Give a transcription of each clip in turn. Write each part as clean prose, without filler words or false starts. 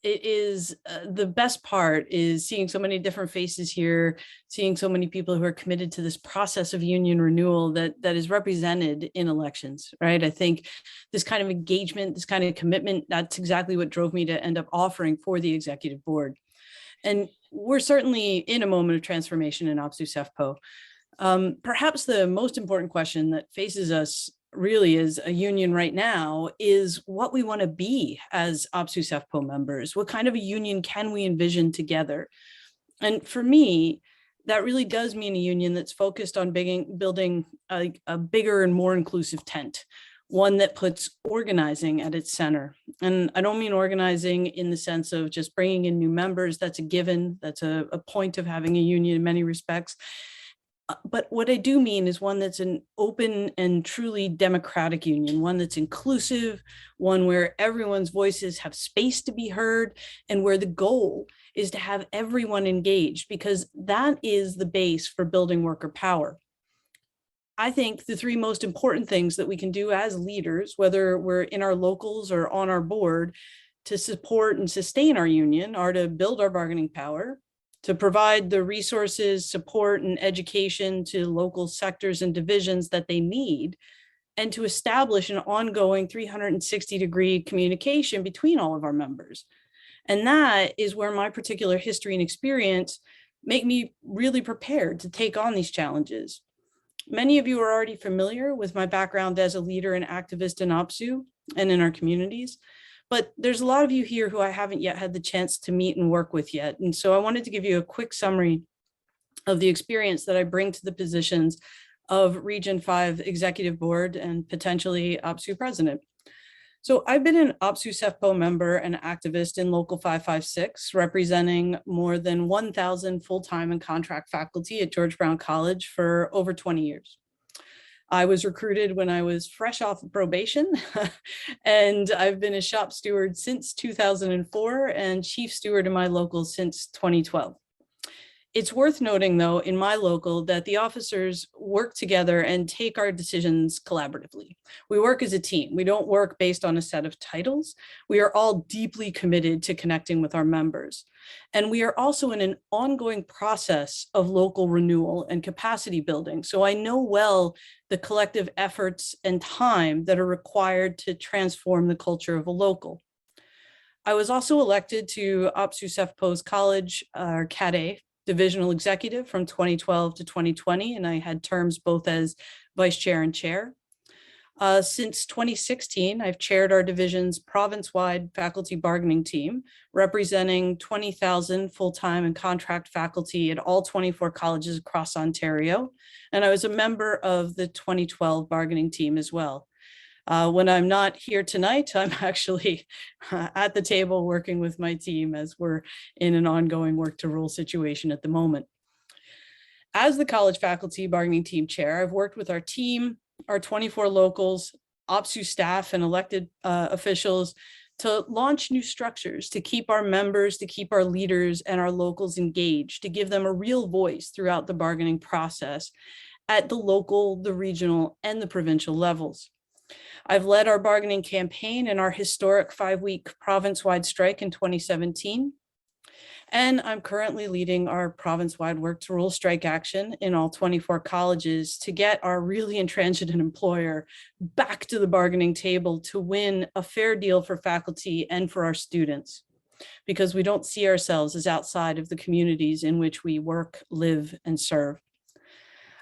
It is the best part is seeing so many different faces here, seeing so many people who are committed to this process of union renewal that is represented in elections, right? I think this kind of engagement, this kind of commitment, that's exactly what drove me to end up offering for the executive board. And we're certainly in a moment of transformation in OPSU SEFPO. Perhaps the most important question that faces us really as a union right now is what we want to be as OPSU SEFPO members. What kind of a union can we envision together? And for me, that really does mean a union that's focused on building a bigger and more inclusive tent, one that puts organizing at its center. And I don't mean organizing in the sense of just bringing in new members. That's a given. That's a point of having a union in many respects. But what I do mean is one that's an open and truly democratic union, one that's inclusive, one where everyone's voices have space to be heard, and where the goal is to have everyone engaged, because that is the base for building worker power. I think the three most important things that we can do as leaders, whether we're in our locals or on our board, to support and sustain our union are to build our bargaining power, to provide the resources, support, and education to local sectors and divisions that they need, and to establish an ongoing 360-degree communication between all of our members. And that is where my particular history and experience make me really prepared to take on these challenges. Many of you are already familiar with my background as a leader and activist in OPSU and in our communities. But there's a lot of you here who I haven't yet had the chance to meet and work with yet. And so I wanted to give you a quick summary of the experience that I bring to the positions of Region 5 Executive Board and potentially OPSU President. So I've been an OPSU SEFPO member and activist in Local 556, representing more than 1,000 full-time and contract faculty at George Brown College for over 20 years. I was recruited when I was fresh off of probation, and I've been a shop steward since 2004 and chief steward in my local since 2012. It's worth noting, though, in my local that the officers work together and take our decisions collaboratively. We work as a team. We don't work based on a set of titles. We are all deeply committed to connecting with our members. And we are also in an ongoing process of local renewal and capacity building. So I know well the collective efforts and time that are required to transform the culture of a local. I was also elected to OPSU SEFPO's college, or CADE, divisional executive from 2012 to 2020, and I had terms both as vice chair and chair. Since 2016, I've chaired our division's province-wide faculty bargaining team, representing 20,000 full-time and contract faculty at all 24 colleges across Ontario. And I was a member of the 2012 bargaining team as well. When I'm not here tonight, I'm actually at the table working with my team as we're in an ongoing work to rule situation at the moment. As the college faculty bargaining team chair, I've worked with our team, our 24 locals, OPSU staff, and elected officials to launch new structures, to keep our members, to keep our leaders and our locals engaged, to give them a real voice throughout the bargaining process at the local, the regional, and the provincial levels. I've led our bargaining campaign in our historic 5-week province-wide strike in 2017. And I'm currently leading our province-wide work to rule strike action in all 24 colleges to get our really intransigent employer back to the bargaining table to win a fair deal for faculty and for our students, because we don't see ourselves as outside of the communities in which we work, live, and serve.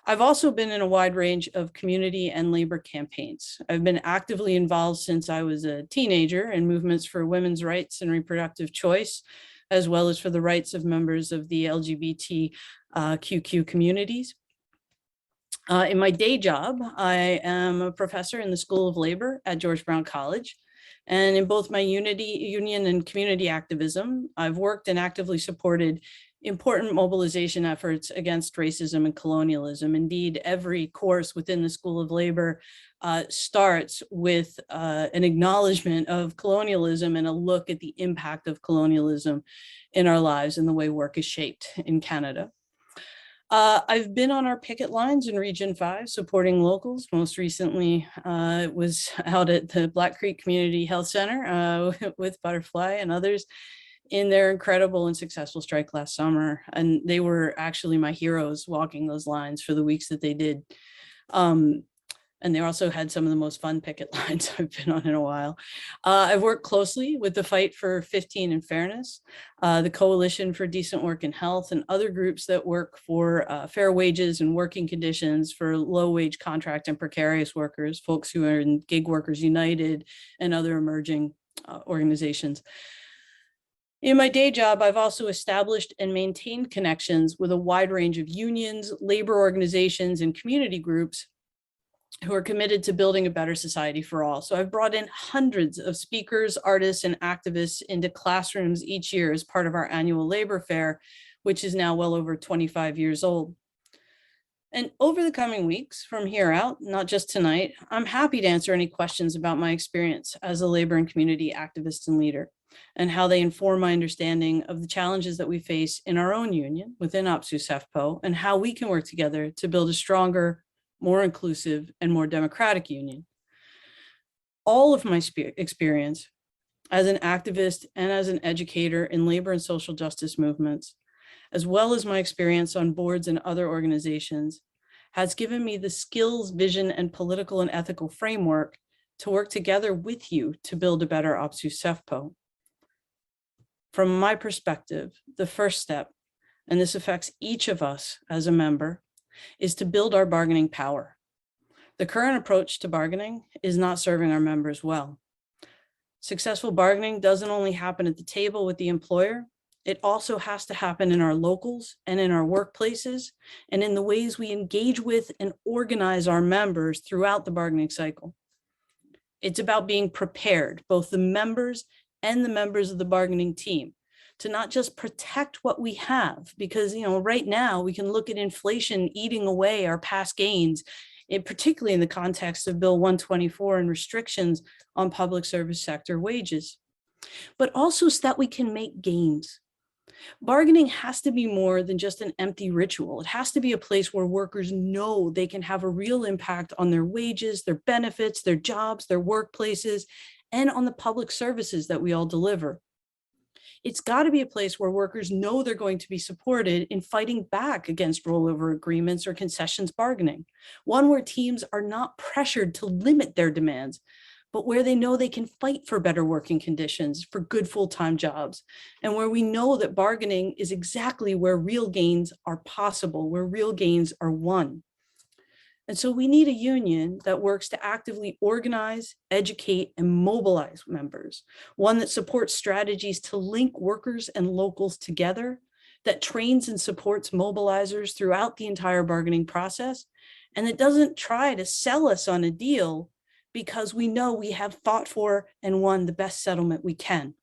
I've also been in a wide range of community and labor campaigns. I've been actively involved since I was a teenager in movements for women's rights and reproductive choice, as well as for the rights of members of the LGBTQ communities. In my day job, I am a professor in the School of Labor at George Brown College. And in both my union and community activism, I've worked and actively supported important mobilization efforts against racism and colonialism. Indeed, every course within the School of Labor starts with an acknowledgement of colonialism and a look at the impact of colonialism in our lives and the way work is shaped in Canada. I've been on our picket lines in Region 5 supporting locals. Most recently was out at the Black Creek Community Health Center with Butterfly and others, in their incredible and successful strike last summer. And they were actually my heroes walking those lines for the weeks that they did. And they also had some of the most fun picket lines I've been on in a while. I've worked closely with the Fight for 15 and Fairness, the Coalition for Decent Work and Health, and other groups that work for fair wages and working conditions for low wage contract and precarious workers, folks who are in Gig Workers United and other emerging organizations. In my day job, I've also established and maintained connections with a wide range of unions, labor organizations, and community groups who are committed to building a better society for all. So I've brought in hundreds of speakers, artists, and activists into classrooms each year as part of our annual labor fair, which is now well over 25 years old. And over the coming weeks from here out, not just tonight, I'm happy to answer any questions about my experience as a labor and community activist and leader, and how they inform my understanding of the challenges that we face in our own union within OPSEU-SEFPO, and how we can work together to build a stronger, more inclusive, and more democratic union. All of my experience as an activist and as an educator in labor and social justice movements, as well as my experience on boards and other organizations, has given me the skills, vision, and political and ethical framework to work together with you to build a better OPSEU-SEFPO. From my perspective, the first step, and this affects each of us as a member, is to build our bargaining power. The current approach to bargaining is not serving our members well. Successful bargaining doesn't only happen at the table with the employer, it also has to happen in our locals and in our workplaces and in the ways we engage with and organize our members throughout the bargaining cycle. It's about being prepared, both the members and the members of the bargaining team, to not just protect what we have, because right now we can look at inflation eating away our past gains, particularly in the context of Bill 124 and restrictions on public service sector wages, but also so that we can make gains. Bargaining has to be more than just an empty ritual. It has to be a place where workers know they can have a real impact on their wages, their benefits, their jobs, their workplaces, and on the public services that we all deliver. It's got to be a place where workers know they're going to be supported in fighting back against rollover agreements or concessions bargaining. One where teams are not pressured to limit their demands, but where they know they can fight for better working conditions, for good full-time jobs, and where we know that bargaining is exactly where real gains are possible, where real gains are won. And so we need a union that works to actively organize, educate, and mobilize members, one that supports strategies to link workers and locals together, that trains and supports mobilizers throughout the entire bargaining process, and that doesn't try to sell us on a deal because we know we have fought for and won the best settlement we can.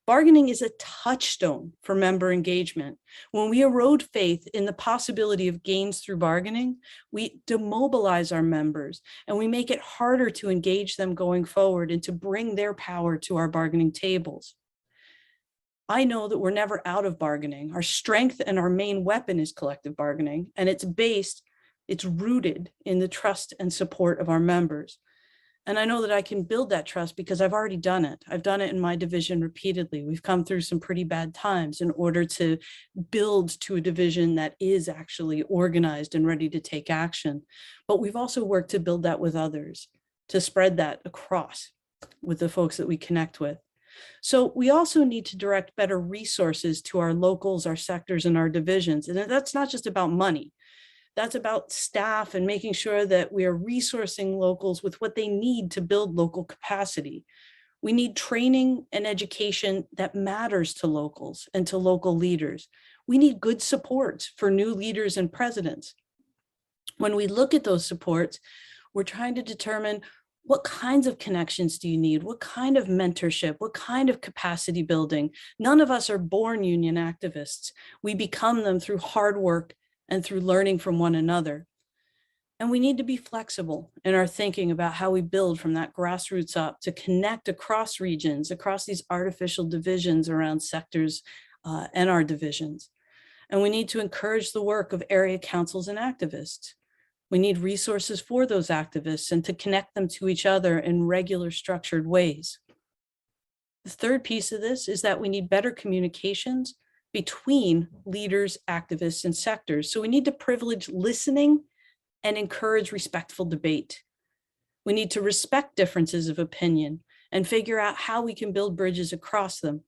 Bargaining is a touchstone for member engagement. When we erode faith in the possibility of gains through bargaining, we demobilize our members and we make it harder to engage them going forward and to bring their power to our bargaining tables. I know that we're never out of bargaining. Our strength and our main weapon is collective bargaining, and it's rooted in the trust and support of our members. And I know that I can build that trust because I've already done it. I've done it in my division repeatedly. We've come through some pretty bad times in order to build to a division that is actually organized and ready to take action. But we've also worked to build that with others, to spread that across with the folks that we connect with. So we also need to direct better resources to our locals, our sectors, and our divisions. And that's not just about money. That's about staff and making sure that we are resourcing locals with what they need to build local capacity. We need training and education that matters to locals and to local leaders. We need good supports for new leaders and presidents. When we look at those supports, we're trying to determine what kinds of connections do you need? What kind of mentorship? What kind of capacity building? None of us are born union activists. We become them through hard work and through learning from one another. And we need to be flexible in our thinking about how we build from that grassroots up to connect across regions, across these artificial divisions around sectors and our divisions. And we need to encourage the work of area councils and activists. We need resources for those activists and to connect them to each other in regular, structured ways. The The third piece of this is that we need better communications between leaders, activists, and sectors. So we need to privilege listening and encourage respectful debate. We need to respect differences of opinion and figure out how we can build bridges across them.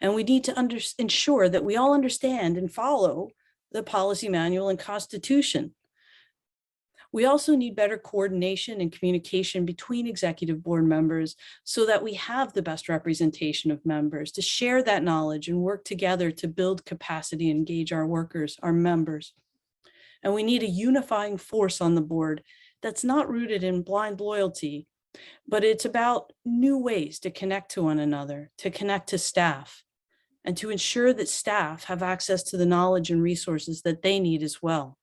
And we need to ensure that we all understand and follow the policy manual and constitution. We also need better coordination and communication between executive board members so that we have the best representation of members to share that knowledge and work together to build capacity and engage our workers, our members. And we need a unifying force on the board that's not rooted in blind loyalty, but it's about new ways to connect to one another, to connect to staff, and to ensure that staff have access to the knowledge and resources that they need as well.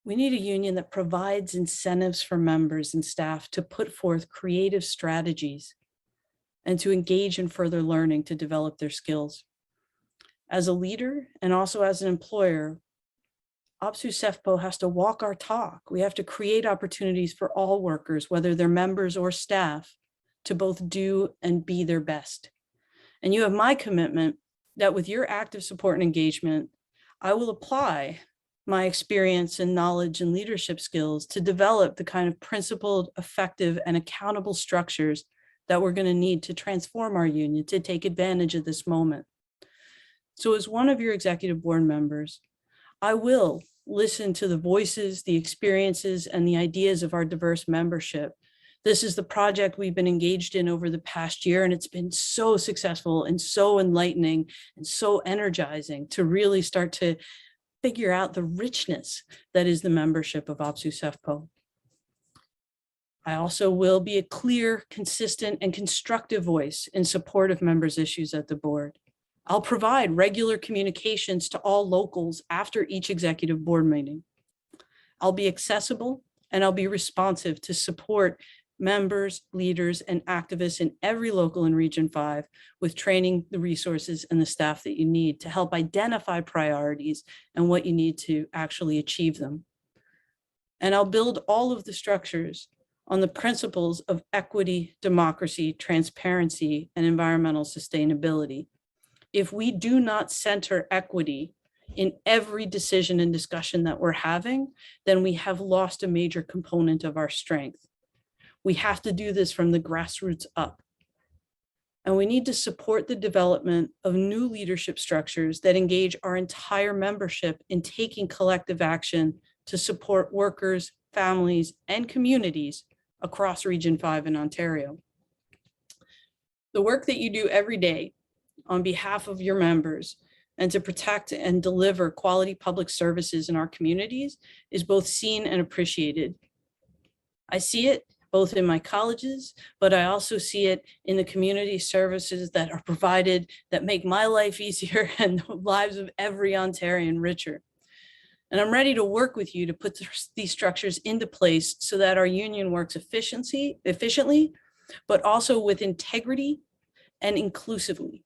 We need a union that provides incentives for members and staff to put forth creative strategies and to engage in further learning to develop their skills. As a leader and also as an employer, OPSEU-CEFPO has to walk our talk. We have to create opportunities for all workers, whether they're members or staff, to both do and be their best. And you have my commitment that with your active support and engagement, I will apply my experience and knowledge and leadership skills to develop the kind of principled, effective, and accountable structures that we're going to need to transform our union to take advantage of this moment. So as one of your executive board members, I will listen to the voices, the experiences, and the ideas of our diverse membership. This is the project we've been engaged in over the past year, and it's been so successful and so enlightening and so energizing to really start to figure out the richness that is the membership of OPSEU-CEFPO. I also will be a clear, consistent, and constructive voice in support of members' issues at the board. I'll provide regular communications to all locals after each executive board meeting. I'll be accessible and I'll be responsive to support members, leaders, and activists in every local in Region 5 with training, the resources, and the staff that you need to help identify priorities and what you need to actually achieve them. And I'll build all of the structures on the principles of equity, democracy, transparency, and environmental sustainability. If we do not center equity in every decision and discussion that we're having, then we have lost a major component of our strength. We have to do this from the grassroots up. And we need to support the development of new leadership structures that engage our entire membership in taking collective action to support workers, families, and communities across Region 5 in Ontario. The work that you do every day on behalf of your members and to protect and deliver quality public services in our communities is both seen and appreciated. I see it both in my colleges, but I also see it in the community services that are provided that make my life easier and the lives of every Ontarian richer. And I'm ready to work with you to put these structures into place so that our union works efficiently, but also with integrity and inclusively.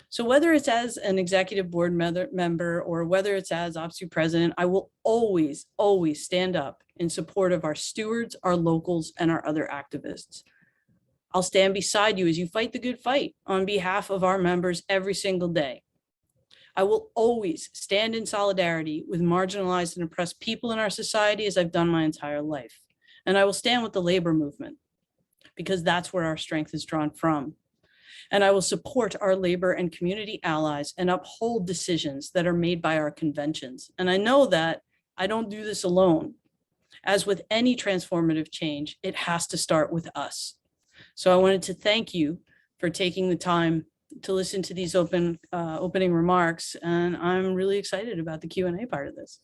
So whether it's as an executive board member or whether it's as OPSEU president, I will always, always stand up in support of our stewards, our locals, and our other activists. I'll stand beside you as you fight the good fight on behalf of our members every single day. I will always stand in solidarity with marginalized and oppressed people in our society as I've done my entire life. And I will stand with the labor movement because that's where our strength is drawn from. And I will support our labor and community allies and uphold decisions that are made by our conventions. And I know that I don't do this alone. As with any transformative change, it has to start with us. So I wanted to thank you for taking the time to listen to these opening remarks. And I'm really excited about the Q&A part of this.